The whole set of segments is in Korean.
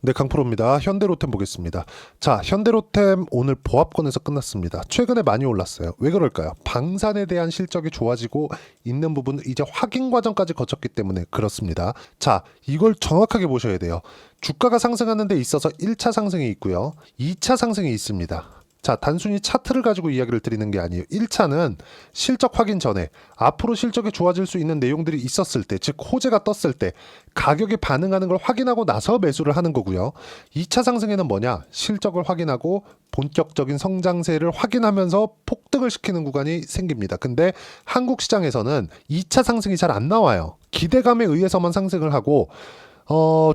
네, 강프로입니다. 현대로템 보겠습니다. 자, 현대로템 오늘 보합권에서 끝났습니다. 최근에 많이 올랐어요. 왜 그럴까요? 방산에 대한 실적이 좋아지고 있는 부분은 이제 확인 과정까지 거쳤기 때문에 그렇습니다. 자, 이걸 정확하게 보셔야 돼요. 주가가 상승하는 데 있어서 1차 상승이 있고요. 2차 상승이 있습니다. 자, 단순히 차트를 가지고 이야기를 드리는 게 아니에요. 1차는 실적 확인 전에 앞으로 실적이 좋아질 수 있는 내용들이 있었을 때, 즉 호재가 떴을 때 가격이 반응하는 걸 확인하고 나서 매수를 하는 거고요. 2차 상승에는 뭐냐? 실적을 확인하고 본격적인 성장세를 확인하면서 폭등을 시키는 구간이 생깁니다. 근데 한국 시장에서는 2차 상승이 잘 안 나와요. 기대감에 의해서만 상승을 하고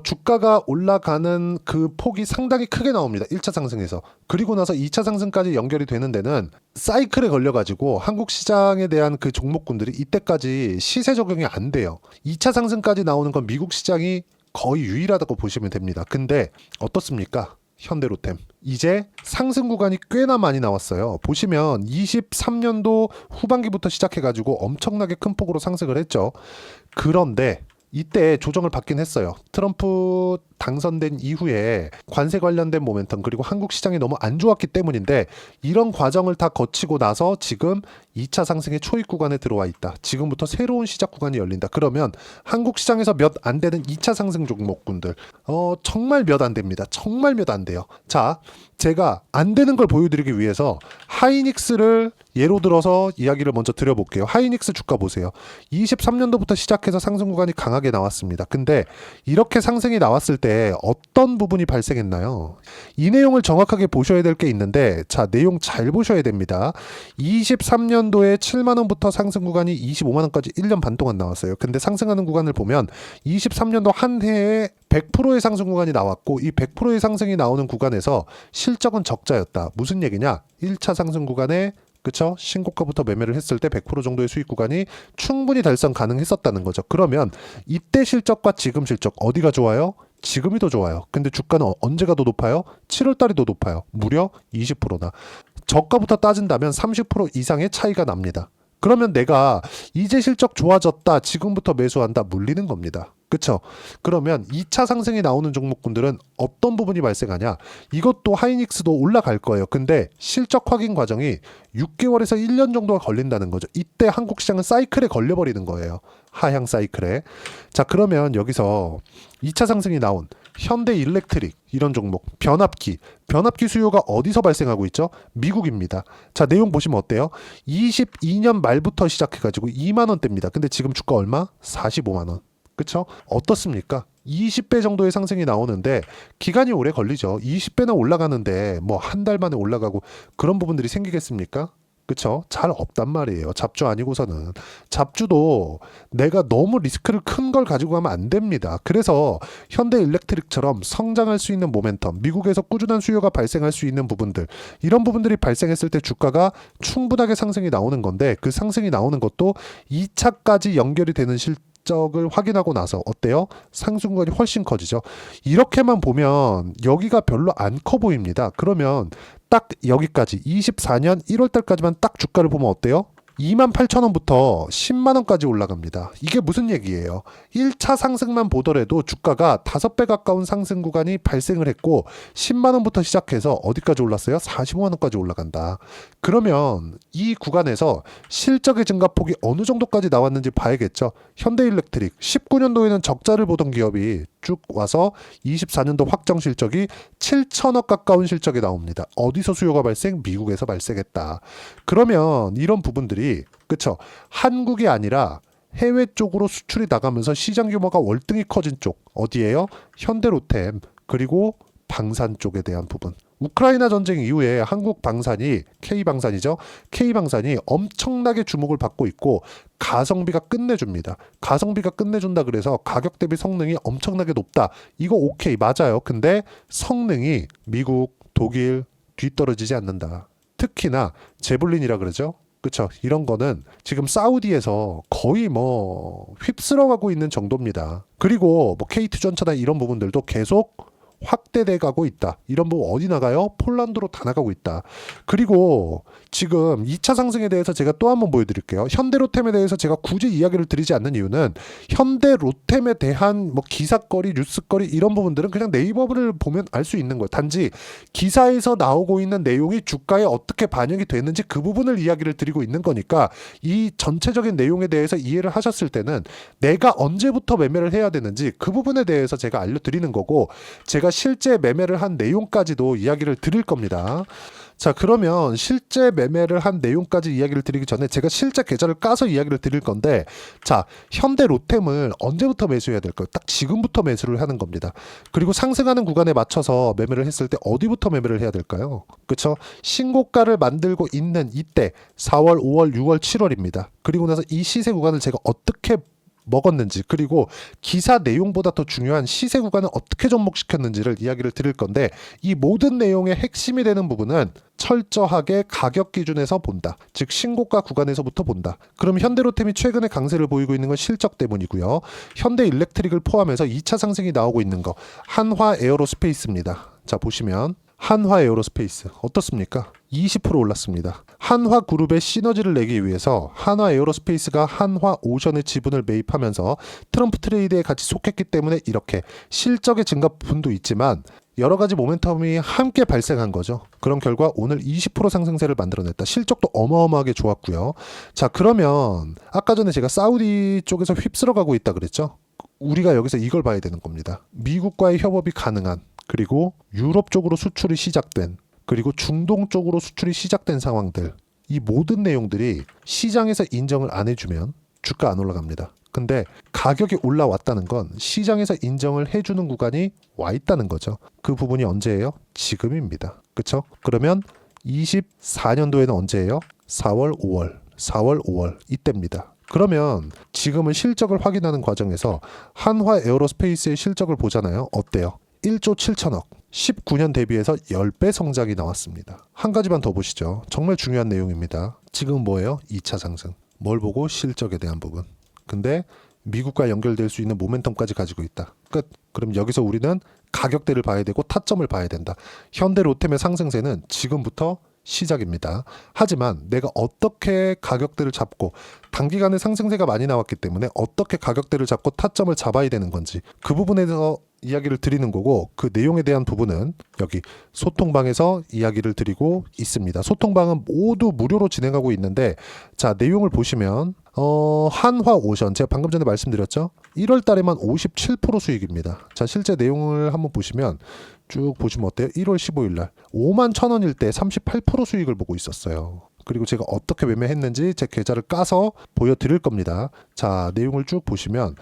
주가가 올라가는 그 폭이 상당히 크게 나옵니다. 1차 상승에서. 그리고 나서 2차 상승까지 연결이 되는 데는 사이클에 걸려가지고 한국 시장에 대한 그 종목군들이 이때까지 시세 적용이 안 돼요. 2차 상승까지 나오는 건 미국 시장이 거의 유일하다고 보시면 됩니다. 근데 어떻습니까? 현대로템. 이제 상승 구간이 꽤나 많이 나왔어요. 보시면 23년도 후반기부터 시작해가지고 엄청나게 큰 폭으로 상승을 했죠. 그런데 이때 조정을 받긴 했어요. 트럼프 당선된 이후에 관세 관련된 모멘텀 그리고 한국 시장이 너무 안 좋았기 때문인데 이런 과정을 다 거치고 나서 지금 2차 상승의 초입 구간에 들어와 있다. 지금부터 새로운 시작 구간이 열린다. 그러면 한국 시장에서 몇 안 되는 2차 상승 종목군들 정말 몇 안 됩니다. 정말 몇 안 돼요. 자, 제가 안 되는 걸 보여드리기 위해서 하이닉스를 예로 들어서 이야기를 먼저 드려볼게요. 하이닉스 주가 보세요. 23년도부터 시작해서 상승 구간이 강하게 나왔습니다. 근데 이렇게 상승이 나왔을 때 어떤 부분이 발생했나요? 이 내용을 정확하게 보셔야 될 게 있는데, 자, 내용 잘 보셔야 됩니다. 23년도에 7만원부터 상승 구간이 25만원까지 1년 반 동안 나왔어요. 근데 상승하는 구간을 보면 23년도 한 해에 100%의 상승 구간이 나왔고, 이 100%의 상승이 나오는 구간에서 실적은 적자였다. 무슨 얘기냐? 1차 상승 구간에 그쵸? 신고가부터 매매를 했을 때 100% 정도의 수익 구간이 충분히 달성 가능했었다는 거죠. 그러면 이때 실적과 지금 실적 어디가 좋아요? 지금이 더 좋아요. 근데 주가는 언제가 더 높아요? 7월 달이 더 높아요. 무려 20%나. 저가부터 따진다면 30% 이상의 차이가 납니다. 그러면 내가 이제 실적 좋아졌다. 지금부터 매수한다. 물리는 겁니다. 그쵸? 그러면 2차 상승이 나오는 종목군들은 어떤 부분이 발생하냐? 이것도 하이닉스도 올라갈 거예요. 근데 실적 확인 과정이 6개월에서 1년 정도가 걸린다는 거죠. 이때 한국 시장은 사이클에 걸려버리는 거예요. 하향 사이클에. 자, 그러면 여기서 2차 상승이 나온 현대 일렉트릭 이런 종목, 변압기 수요가 어디서 발생하고 있죠? 미국입니다. 자, 내용 보시면 어때요? 22년 말부터 시작해가지고 2만 원대입니다. 근데 지금 주가 얼마? 45만 원. 그쵸? 어떻습니까? 20배 정도의 상승이 나오는데 기간이 오래 걸리죠. 20배나 올라가는데 뭐 한 달 만에 올라가고 그런 부분들이 생기겠습니까? 그쵸? 잘 없단 말이에요. 잡주 아니고서는. 잡주도 내가 너무 리스크를 큰 걸 가지고 가면 안 됩니다. 그래서 현대 일렉트릭처럼 성장할 수 있는 모멘텀, 미국에서 꾸준한 수요가 발생할 수 있는 부분들, 이런 부분들이 발생했을 때 주가가 충분하게 상승이 나오는 건데 그 상승이 나오는 것도 2차까지 연결이 되는 실적을 확인하고 나서 어때요? 상승권이 훨씬 커지죠. 이렇게만 보면 여기가 별로 안 커 보입니다. 그러면 딱 여기까지 24년 1월 달까지만 딱 주가를 보면 어때요? 28,000원부터 10만원까지 올라갑니다. 이게 무슨 얘기예요? 1차 상승만 보더라도 주가가 5배 가까운 상승 구간이 발생을 했고 10만원부터 시작해서 어디까지 올랐어요? 45만원까지 올라간다. 그러면 이 구간에서 실적의 증가폭이 어느 정도까지 나왔는지 봐야겠죠. 현대일렉트릭 19년도에는 적자를 보던 기업이 쭉 와서 24년도 확정 실적이 7천억 가까운 실적이 나옵니다. 어디서 수요가 발생? 미국에서 발생했다. 그러면 이런 부분들이 그쵸? 한국이 아니라 해외 쪽으로 수출이 나가면서 시장 규모가 월등히 커진 쪽 어디예요? 현대로템 그리고 방산 쪽에 대한 부분. 우크라이나 전쟁 이후에 한국 방산이 K방산이죠. K방산이 엄청나게 주목을 받고 있고 가성비가 끝내줍니다. 가성비가 끝내준다 그래서 가격 대비 성능이 엄청나게 높다. 이거 오케이 맞아요. 근데 성능이 미국, 독일 뒤떨어지지 않는다. 특히나 제블린이라 그러죠. 그쵸. 이런 거는 지금 사우디에서 거의 뭐 휩쓸어가고 있는 정도입니다. 그리고 뭐 K2 전차나 이런 부분들도 계속 확대돼 가고 있다. 이런 부분 어디 나가요? 폴란드로 다 나가고 있다. 그리고 지금 2차 상승에 대해서 제가 또 한번 보여드릴게요. 현대로템에 대해서 제가 굳이 이야기를 드리지 않는 이유는 현대로템에 대한 뭐 기사거리, 뉴스거리 이런 부분들은 그냥 네이버를 보면 알 수 있는 거예요. 단지 기사에서 나오고 있는 내용이 주가에 어떻게 반영이 됐는지 그 부분을 이야기를 드리고 있는 거니까 이 전체적인 내용에 대해서 이해를 하셨을 때는 내가 언제부터 매매를 해야 되는지 그 부분에 대해서 제가 알려드리는 거고 제가 실제 매매를 한 내용까지도 이야기를 드릴 겁니다. 자, 그러면 실제 매매를 한 내용까지 이야기를 드리기 전에 제가 실제 계좌를 까서 이야기를 드릴 건데, 자, 현대 로템을 언제부터 매수해야 될까요? 딱 지금부터 매수를 하는 겁니다. 그리고 상승하는 구간에 맞춰서 매매를 했을 때 어디부터 매매를 해야 될까요? 그쵸? 신고가를 만들고 있는 이때 4월, 5월, 6월, 7월입니다. 그리고 나서 이 시세 구간을 제가 어떻게 먹었는지, 그리고 기사 내용보다 더 중요한 시세 구간을 어떻게 접목시켰는지를 이야기를 드릴 건데, 이 모든 내용의 핵심이 되는 부분은 철저하게 가격 기준에서 본다. 즉 신고가 구간에서부터 본다. 그럼 현대로템이 최근에 강세를 보이고 있는 건 실적 때문이고요. 현대일렉트릭을 포함해서 2차 상승이 나오고 있는 거 한화 에어로스페이스입니다. 자, 보시면 한화 에어로스페이스 어떻습니까? 20% 올랐습니다. 한화 그룹의 시너지를 내기 위해서 한화 에어로스페이스가 한화 오션의 지분을 매입하면서 트럼프 트레이드에 같이 속했기 때문에 이렇게 실적의 증가 부분도 있지만 여러 가지 모멘텀이 함께 발생한 거죠. 그런 결과 오늘 20% 상승세를 만들어냈다. 실적도 어마어마하게 좋았고요. 자, 그러면 아까 전에 제가 사우디 쪽에서 휩쓸어가고 있다 그랬죠. 우리가 여기서 이걸 봐야 되는 겁니다. 미국과의 협업이 가능한, 그리고 유럽 쪽으로 수출이 시작된, 그리고 중동 쪽으로 수출이 시작된 상황들, 이 모든 내용들이 시장에서 인정을 안 해주면 주가 안 올라갑니다. 근데 가격이 올라왔다는 건 시장에서 인정을 해주는 구간이 와 있다는 거죠. 그 부분이 언제예요? 지금입니다. 그쵸? 그러면 24년도에는 언제예요? 4월, 5월, 4월, 5월 이때입니다. 그러면 지금은 실적을 확인하는 과정에서 한화 에어로스페이스의 실적을 보잖아요. 어때요? 1조 7천억, 19년 대비해서 10배 성장이 나왔습니다. 한 가지만 더 보시죠. 정말 중요한 내용입니다. 지금 뭐예요? 2차 상승. 뭘 보고? 실적에 대한 부분. 근데 미국과 연결될 수 있는 모멘텀까지 가지고 있다. 끝. 그럼 여기서 우리는 가격대를 봐야 되고 타점을 봐야 된다. 현대로템의 상승세는 지금부터 시작입니다. 하지만 내가 어떻게 가격대를 잡고, 단기간에 상승세가 많이 나왔기 때문에 어떻게 가격대를 잡고 타점을 잡아야 되는 건지 그 부분에 대해서 이야기를 드리는 거고, 그 내용에 대한 부분은 여기 소통방에서 이야기를 드리고 있습니다. 소통방은 모두 무료로 진행하고 있는데, 자, 내용을 보시면 한화 오션 제가 방금 전에 말씀드렸죠. 1월 달에만 57% 수익입니다. 자, 실제 내용을 한번 보시면 쭉 보시면 어때요? 1월 15일 날 5만 1,000원일 때 38% 수익을 보고 있었어요. 그리고 제가 어떻게 매매했는지 제 계좌를 까서 보여드릴 겁니다. 자, 내용을 쭉 보시면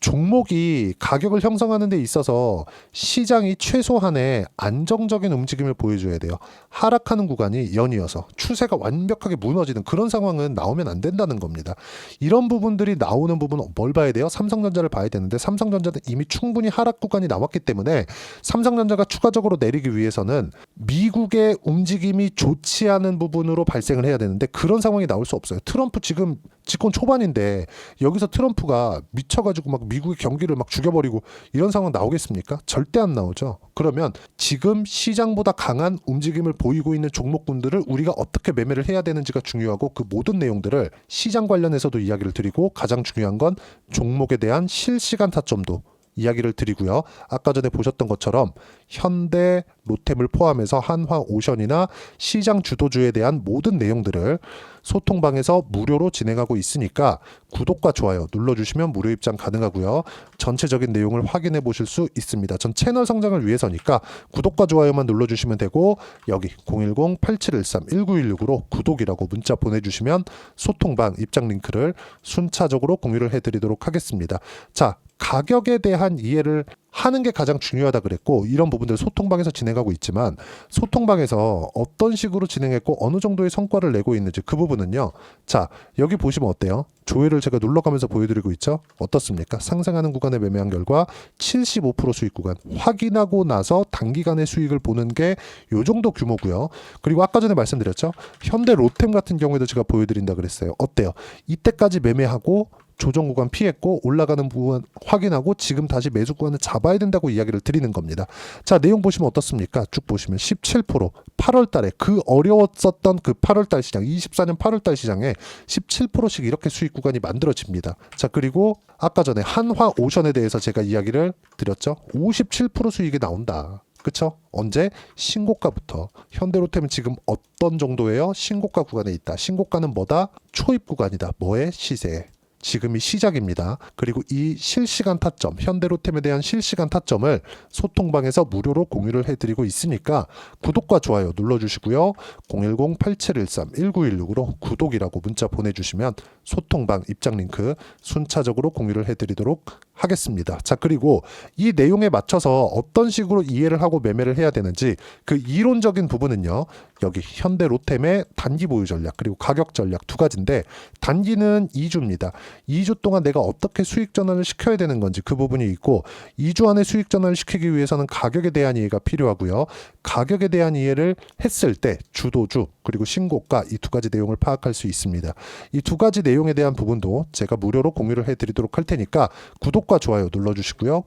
종목이 가격을 형성하는 데 있어서 시장이 최소한의 안정적인 움직임을 보여줘야 돼요. 하락하는 구간이 연이어서 추세가 완벽하게 무너지는 그런 상황은 나오면 안 된다는 겁니다. 이런 부분들이 나오는 부분은 뭘 봐야 돼요? 삼성전자를 봐야 되는데 삼성전자는 이미 충분히 하락 구간이 나왔기 때문에 삼성전자가 추가적으로 내리기 위해서는 미국의 움직임이 좋지 않은 부분으로 발생을 해야 되는데 그런 상황이 나올 수 없어요. 트럼프 지금 집권 초반인데 여기서 트럼프가 미쳐가지고 막 미국의 경기를 막 죽여버리고 이런 상황 나오겠습니까? 절대 안 나오죠. 그러면 지금 시장보다 강한 움직임을 보이고 있는 종목군들을 우리가 어떻게 매매를 해야 되는지가 중요하고, 그 모든 내용들을 시장 관련해서도 이야기를 드리고, 가장 중요한 건 종목에 대한 실시간 타점도 이야기를 드리고요. 아까 전에 보셨던 것처럼 현대 로템을 포함해서 한화 오션이나 시장 주도주에 대한 모든 내용들을 소통방에서 무료로 진행하고 있으니까 구독과 좋아요 눌러주시면 무료 입장 가능하고요. 전체적인 내용을 확인해 보실 수 있습니다. 전 채널 성장을 위해서니까 구독과 좋아요만 눌러주시면 되고, 여기 010-8713-1916으로 구독이라고 문자 보내주시면 소통방 입장 링크를 순차적으로 공유를 해드리도록 하겠습니다. 자, 가격에 대한 이해를 하는 게 가장 중요하다 그랬고, 이런 부분들 소통방에서 진행하고 있지만 소통방에서 어떤 식으로 진행했고 어느 정도의 성과를 내고 있는지 그 부분은요. 자, 여기 보시면 어때요? 조회를 제가 눌러가면서 보여드리고 있죠. 어떻습니까? 상승하는 구간에 매매한 결과 75% 수익 구간 확인하고 나서 단기간의 수익을 보는 게 요 정도 규모고요. 그리고 아까 전에 말씀드렸죠. 현대 로템 같은 경우에도 제가 보여드린다 그랬어요. 어때요? 이때까지 매매하고 조정 구간 피했고 올라가는 부분 확인하고 지금 다시 매수 구간을 잡아야 된다고 이야기를 드리는 겁니다. 자, 내용 보시면 어떻습니까? 쭉 보시면 17% 8월 달에 그 어려웠었던 그 8월 달 시장 24년 8월 달 시장에 17%씩 이렇게 수익 구간이 만들어집니다. 자, 그리고 아까 전에 한화 오션에 대해서 제가 이야기를 드렸죠. 57% 수익이 나온다. 그쵸? 언제? 신고가부터. 현대로템은 지금 어떤 정도예요? 신고가 구간에 있다. 신고가는 뭐다? 초입 구간이다. 뭐의? 시세. 지금이 시작입니다. 그리고 이 실시간 타점, 현대로템에 대한 실시간 타점을 소통방에서 무료로 공유를 해드리고 있으니까 구독과 좋아요 눌러주시고요. 010-8713-1916으로 구독이라고 문자 보내주시면 소통방 입장 링크 순차적으로 공유를 해드리도록 하겠습니다. 자, 그리고 이 내용에 맞춰서 어떤 식으로 이해를 하고 매매를 해야 되는지 그 이론적인 부분은요. 여기 현대로템의 단기 보유 전략 그리고 가격 전략 두 가지인데 단기는 2주입니다. 2주 동안 내가 어떻게 수익 전환을 시켜야 되는 건지 그 부분이 있고 2주 안에 수익 전환을 시키기 위해서는 가격에 대한 이해가 필요하고요. 가격에 대한 이해를 했을 때 주도주 그리고 신고가 이 두 가지 내용을 파악할 수 있습니다. 이 두 가지 내용에 대한 부분도 제가 무료로 공유를 해드리도록 할 테니까 구독과 좋아요 눌러주시고요.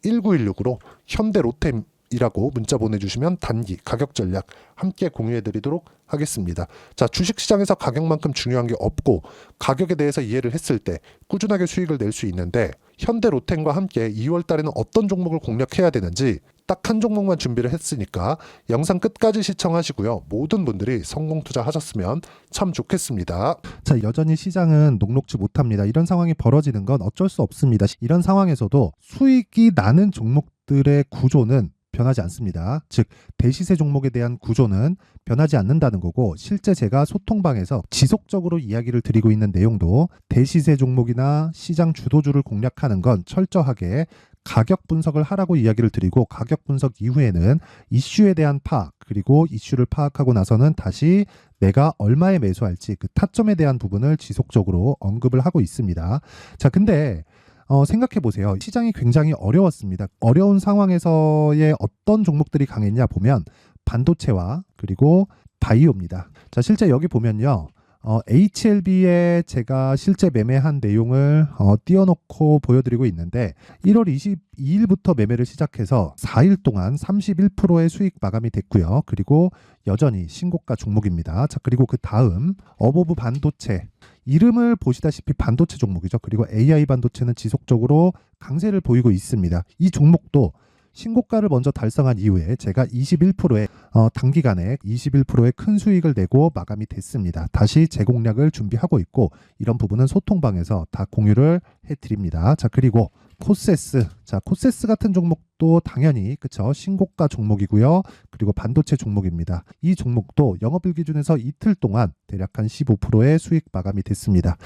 010-8713-1916으로 현대로템이라고 문자 보내주시면 단기 가격 전략 함께 공유해드리도록 하겠습니다. 자, 주식시장에서 가격만큼 중요한 게 없고 가격에 대해서 이해를 했을 때 꾸준하게 수익을 낼 수 있는데 현대로템과 함께 2월 달에는 어떤 종목을 공략해야 되는지 딱 한 종목만 준비를 했으니까 영상 끝까지 시청하시고요. 모든 분들이 성공 투자하셨으면 참 좋겠습니다. 자, 여전히 시장은 녹록지 못합니다. 이런 상황이 벌어지는 건 어쩔 수 없습니다. 이런 상황에서도 수익이 나는 종목들의 구조는 변하지 않습니다. 즉 대시세 종목에 대한 구조는 변하지 않는다는 거고 실제 제가 소통방에서 지속적으로 이야기를 드리고 있는 내용도 대시세 종목이나 시장 주도주를 공략하는 건 철저하게 가격 분석을 하라고 이야기를 드리고 가격 분석 이후에는 이슈에 대한 파악 그리고 이슈를 파악하고 나서는 다시 내가 얼마에 매수할지 그 타점에 대한 부분을 지속적으로 언급을 하고 있습니다. 자, 근데 생각해 보세요. 시장이 굉장히 어려웠습니다. 어려운 상황에서의 어떤 종목들이 강했냐 보면 반도체와 그리고 바이오입니다. 자, 실제 여기 보면요. HLB에 제가 실제 매매한 내용을 띄워놓고 보여드리고 있는데 1월 22일부터 매매를 시작해서 4일 동안 31%의 수익 마감이 됐고요. 그리고 여전히 신고가 종목입니다. 자, 그리고 그 다음 어보브 반도체 이름을 보시다시피 반도체 종목이죠. 그리고 AI 반도체는 지속적으로 강세를 보이고 있습니다. 이 종목도 신고가를 먼저 달성한 이후에 제가 21%의 단기간에 21%의 큰 수익을 내고 마감이 됐습니다. 다시 재공략을 준비하고 있고 이런 부분은 소통방에서 다 공유를 해드립니다. 자, 그리고 코세스. 자, 코세스 같은 종목도 당연히 그쵸 신고가 종목이고요. 그리고 반도체 종목입니다. 이 종목도 영업일 기준에서 이틀 동안 대략 한 15%의 수익 마감이 됐습니다.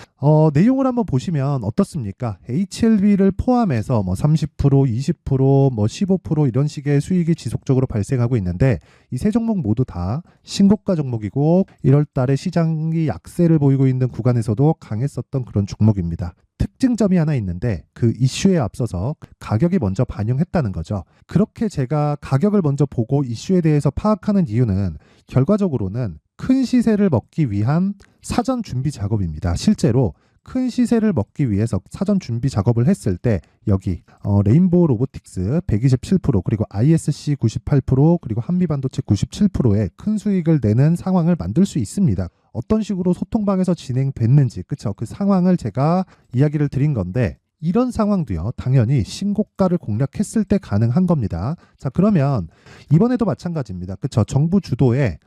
내용을 한번 보시면 어떻습니까? HLB를 포함해서 뭐 30%, 20%, 뭐 15% 이런 식의 수익이 지속적으로 발생하고 있는데 이 세 종목 모두 다 신고가 종목이고 1월 달에 시장이 약세를 보이고 있는 구간에서도 강했었던 그런 종목입니다. 특징점이 하나 있는데 그 이슈에 앞서서 가격이 먼저 반영했다는 거죠. 그렇게 제가 가격을 먼저 보고 이슈에 대해서 파악하는 이유는 결과적으로는 큰 시세를 먹기 위한 사전 준비 작업입니다. 실제로 큰 시세를 먹기 위해서 사전 준비 작업을 했을 때 여기 레인보우 로보틱스 127% 그리고 ISC 98% 그리고 한미반도체 97%의 큰 수익을 내는 상황을 만들 수 있습니다. 어떤 식으로 소통방에서 진행됐는지 그쵸? 그 상황을 제가 이야기를 드린 건데 이런 상황도요 당연히 신고가를 공략했을 때 가능한 겁니다. 자, 그러면 이번에도 마찬가지입니다. 그쵸? 정부 주도의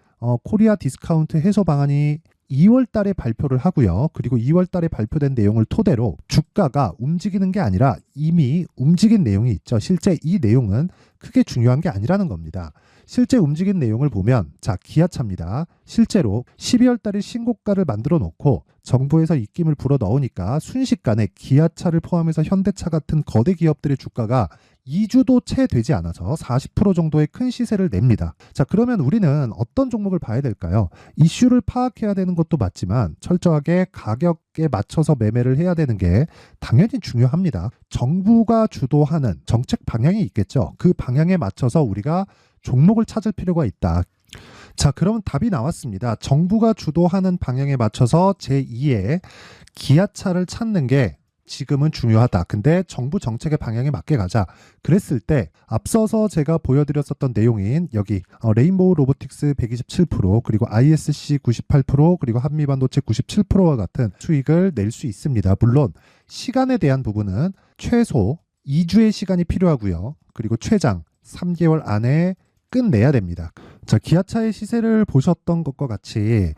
코리아 디스카운트 해소 방안이 2월 달에 발표를 하고요. 그리고 2월 달에 발표된 내용을 토대로 주가가 움직이는 게 아니라 이미 움직인 내용이 있죠. 실제 이 내용은 크게 중요한 게 아니라는 겁니다. 실제 움직인 내용을 보면 자, 기아차입니다. 실제로 12월 달에 신고가를 만들어 놓고 정부에서 입김을 불어 넣으니까 순식간에 기아차를 포함해서 현대차 같은 거대 기업들의 주가가 2주도 채 되지 않아서 40% 정도의 큰 시세를 냅니다. 자, 그러면 우리는 어떤 종목을 봐야 될까요? 이슈를 파악해야 되는 것도 맞지만 철저하게 가격에 맞춰서 매매를 해야 되는 게 당연히 중요합니다. 정부가 주도하는 정책 방향이 있겠죠. 그 방향에 맞춰서 우리가 종목을 찾을 필요가 있다. 자, 그럼 답이 나왔습니다. 정부가 주도하는 방향에 맞춰서 제2의 기아차를 찾는 게 지금은 중요하다. 근데 정부 정책의 방향에 맞게 가자. 그랬을 때 앞서서 제가 보여드렸었던 내용인 여기 레인보우 로보틱스 127% 그리고 ISC 98% 그리고 한미반도체 97%와 같은 수익을 낼 수 있습니다. 물론 시간에 대한 부분은 최소 2주의 시간이 필요하고요. 그리고 최장 3개월 안에 끝내야 됩니다. 자, 기아차의 시세를 보셨던 것과 같이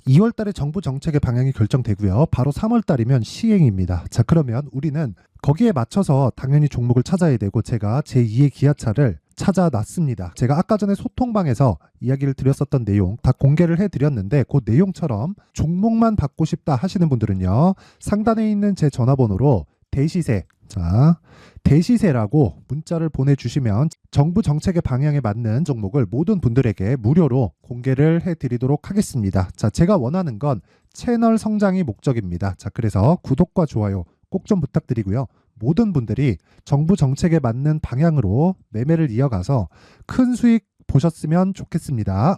2월 달에 정부 정책의 방향이 결정되고요. 바로 3월 달이면 시행입니다. 자, 그러면 우리는 거기에 맞춰서 당연히 종목을 찾아야 되고 제가 제2의 기아차를 찾아놨습니다. 제가 아까 전에 소통방에서 이야기를 드렸었던 내용 다 공개를 해드렸는데 그 내용처럼 종목만 받고 싶다 하시는 분들은요. 상단에 있는 제 전화번호로 대시세, 자, 대시세라고 문자를 보내주시면 정부 정책의 방향에 맞는 종목을 모든 분들에게 무료로 공개를 해드리도록 하겠습니다. 자, 제가 원하는 건 채널 성장이 목적입니다. 자, 그래서 구독과 좋아요 꼭 좀 부탁드리고요. 모든 분들이 정부 정책에 맞는 방향으로 매매를 이어가서 큰 수익 보셨으면 좋겠습니다.